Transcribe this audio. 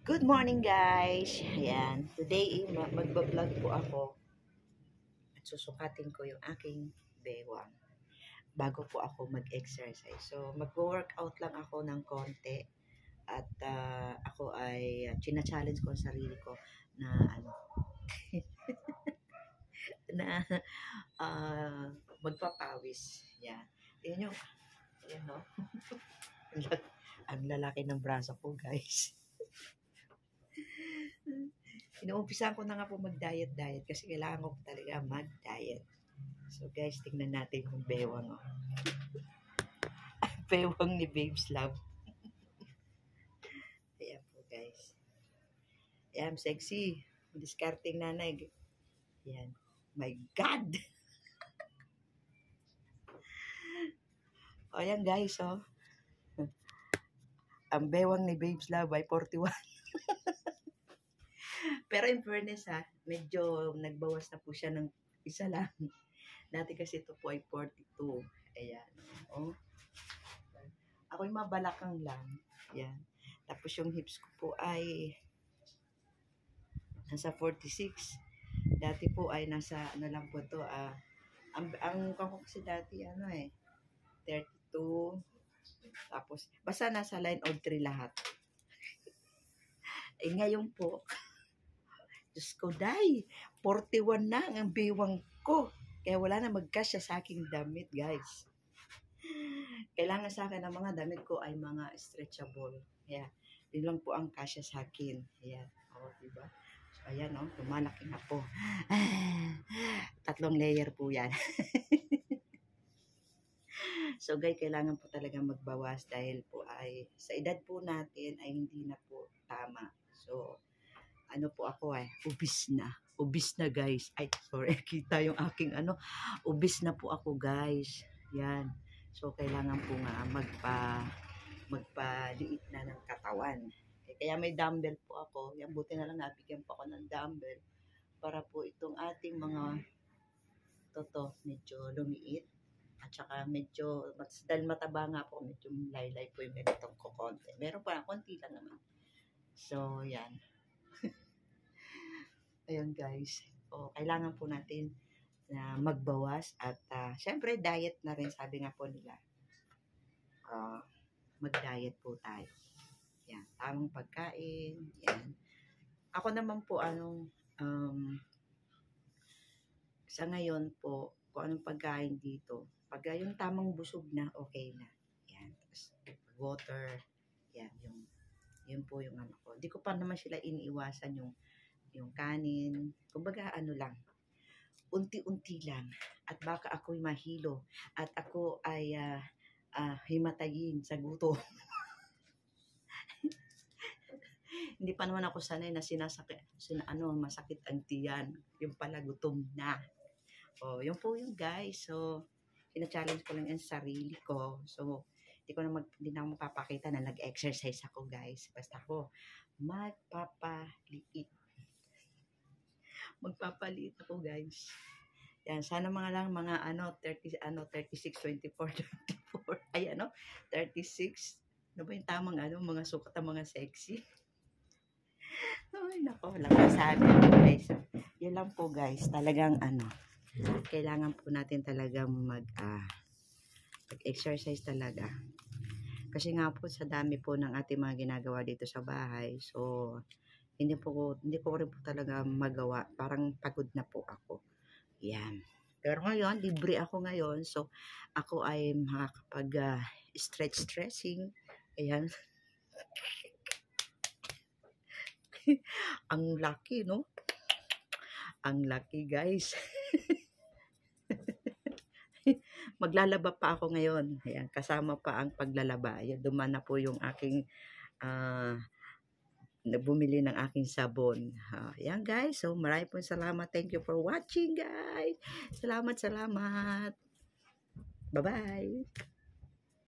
Good morning guys! Ayan, today magbablog po ako at susukatin ko yung aking bewang bago po ako mag-exercise. So mag-workout lang ako ng konti at ako ay china-challenge ko ang sarili ko na na magpapawis. Yan. Yan yung no? Ang lalaki ng braso ko guys. Inuumpisahan ko na nga po mag-diet kasi kailangan ko talaga mag-diet. So guys, tingnan natin yung bewang. Oh. Bewang ni Babes Love. Ayan po guys. Ayan, sexy. Discarding nanay. Ayan. My God! O ayan guys, oh. Ang bewang ni Babes Love ay 41. Pero in fairness medyo nagbawas na po siya ng isa lang. Dati kasi ito po ay 42. Ayan. Oh. Ako yung mabalakang lang. Ayan. Tapos yung hips ko po ay nasa 46. Dati po ay nasa ano lang po to. Ang ko kasi dati 32. Tapos basta nasa line of 3 lahat. Eh ngayon po, Diyos ko, 41 na ang bewang ko. Kaya wala na magkasya sa aking damit, guys. Kailangan sa akin ang mga damit ko ay mga stretchable. Kaya, yun lang po ang kasya sa akin. Ayan. O, diba? So, ayan, lumalaki na po. 3 layer po yan. So, guys, kailangan po talaga magbawas dahil po ay, sa edad po natin ay hindi na po tama. So, ano po ako ubis na. Ubis na guys. Ay, sorry. Kita yung aking ubis na po ako guys. Yan. So, kailangan po nga magpaliit na ng katawan. Kaya may dumbbell po ako. Yan, buti na lang nabigyan po ako ng dumbbell para po itong ating mga medyo lumiit. At saka medyo, dahil mataba nga po, medyo laylay po yung ganitong kukonti. Meron pa, konti lang naman. So, yan. Ayan guys. O, kailangan po natin na magbawas at syempre diet na rin, sabi nga po nila. Mag-diet po tayo. Yan, tamang pagkain. Yan. Ako naman po sa ngayon po, kung anong pagkain dito, pag yung tamang busog na, okay na. Yan. Tapos, water. Yan, yun po yung ko. Hindi ko pa naman sila iniiwasan yung kanin, kumbaga lang, unti-unti lang, at baka ako'y mahilo, at ako ay himatayin sa gutom. Hindi pa naman ako sanay na masakit ang tiyan, yung pala gutom na. O, yun po yung guys, so, sina-challenge ko lang yung sarili ko, so, hindi na ako mapapakita na nag-exercise ako guys, basta ako, magpapaliit ako guys. Yan, sana mga 36, 24. Ay 36. Ano ba yung tamang mga sukat ng mga sexy? Ay nako, lakas sa akin guys. Yun lang po guys, talagang kailangan po natin talagang mag-exercise talaga. Kasi nga po sa dami po ng ating mga ginagawa dito sa bahay. So, hindi ko rin po talaga magawa. Parang pagod na po ako. Yan. Pero ngayon, libre ako ngayon. So, ako ay makakapag stretching. Ayan. Ang laki, no? Ang laki, guys. Maglalaba pa ako ngayon. Ayan, kasama pa ang paglalaba. Ayan, duman na po yung aking bumili ng aking sabon. Yan guys. So, maraming po salamat. Thank you for watching guys. Salamat. Bye-bye.